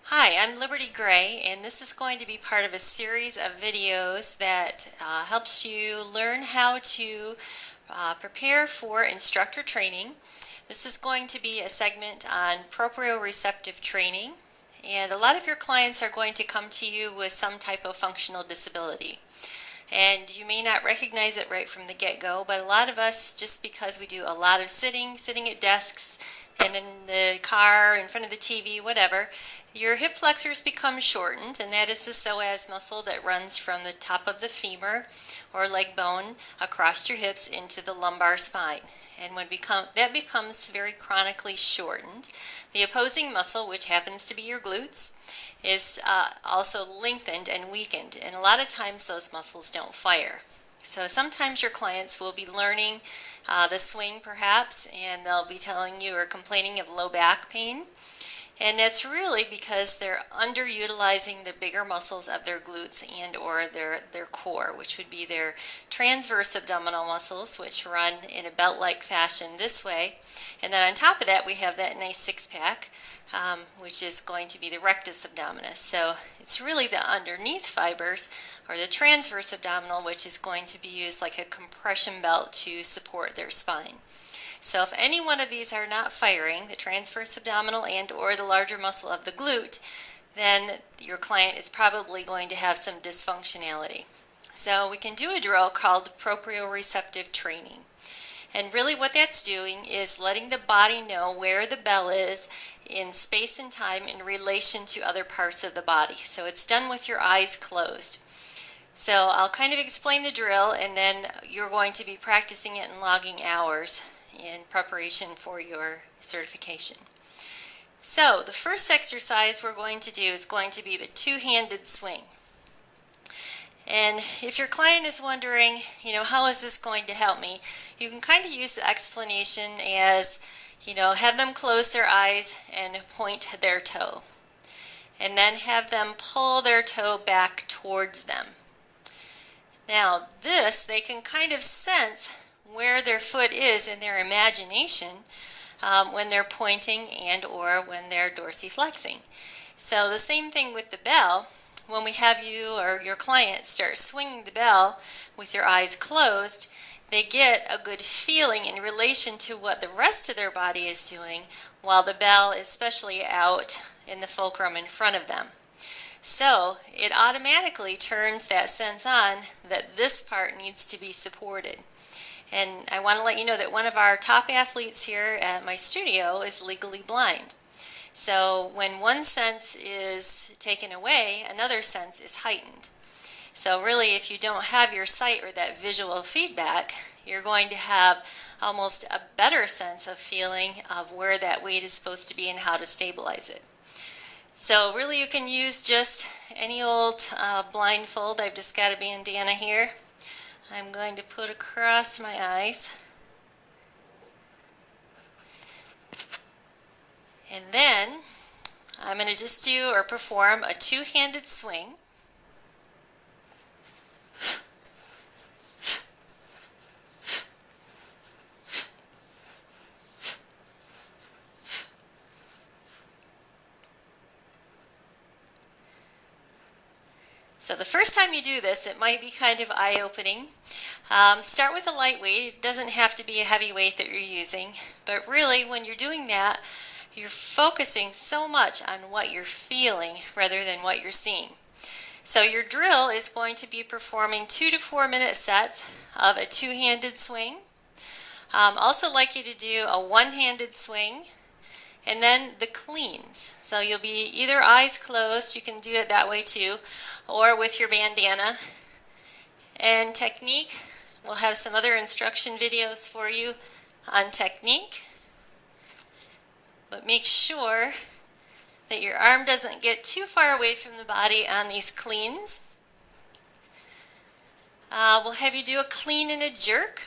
Hi, I'm Liberty Gray, and this is going to be part of a series of videos that helps you learn how to prepare for instructor training. This is going to be a segment on proprioceptive training, and a lot of your clients are going to come to you with some type of functional disability. And you may not recognize it right from the get-go, but a lot of us, just because we do a lot of sitting at desks, and in the car, in front of the TV, whatever, your hip flexors become shortened, and that is the psoas muscle that runs from the top of the femur or leg bone across your hips into the lumbar spine. And when that becomes very chronically shortened, the opposing muscle, which happens to be your glutes, is also lengthened and weakened, and a lot of times those muscles don't fire. So sometimes your clients will be learning the swing perhaps, and they'll be telling you or complaining of low back pain. And that's really because they're underutilizing the bigger muscles of their glutes and or their core, which would be their transverse abdominal muscles, which run in a belt-like fashion this way. And then on top of that, we have that nice six-pack, which is going to be the rectus abdominis. So it's really the underneath fibers, or the transverse abdominal, which is going to be used like a compression belt to support their spine. So if any one of these are not firing, the transverse abdominal and or the larger muscle of the glute, then your client is probably going to have some dysfunctionality. So we can do a drill called proprioceptive training. And really what that's doing is letting the body know where the bell is in space and time in relation to other parts of the body. So it's done with your eyes closed. So I'll kind of explain the drill, and then you're going to be practicing it and logging hours in preparation for your certification. So the first exercise we're going to do is going to be the two-handed swing. And if your client is wondering, how is this going to help me, you can kind of use the explanation as, have them close their eyes and point their toe. And then have them pull their toe back towards them. Now this, they can kind of sense where their foot is in their imagination when they're pointing and or when they're dorsiflexing. So the same thing with the bell. When we have you or your client start swinging the bell with your eyes closed, they get a good feeling in relation to what the rest of their body is doing while the bell is especially out in the fulcrum in front of them. So it automatically turns that sense on that this part needs to be supported. And I want to let you know that one of our top athletes here at my studio is legally blind. So when one sense is taken away, another sense is heightened. So really, if you don't have your sight or that visual feedback, you're going to have almost a better sense of feeling of where that weight is supposed to be and how to stabilize it. So really, you can use just any old blindfold. I've just got a bandana here. I'm going to put across my eyes. And then I'm going to just do or perform a two-handed swing. So the first time you do this, it might be kind of eye-opening. Start with a light weight. It doesn't have to be a heavy weight that you're using, but really when you're doing that, you're focusing so much on what you're feeling rather than what you're seeing. So your drill is going to be performing 2 to 4 minute sets of a two-handed swing. Also like you to do a one-handed swing, and then the cleans. So you'll be either eyes closed, you can do it that way too, or with your bandana. And technique, we'll have some other instruction videos for you on technique. But make sure that your arm doesn't get too far away from the body on these cleans. We'll have you do a clean and a jerk.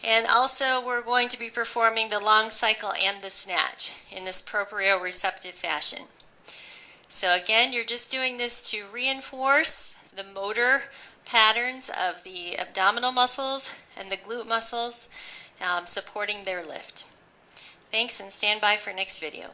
And also we're going to be performing the long cycle and the snatch in this proprioceptive fashion. So again, you're just doing this to reinforce the motor patterns of the abdominal muscles and the glute muscles, supporting their lift. Thanks, and stand by for next video.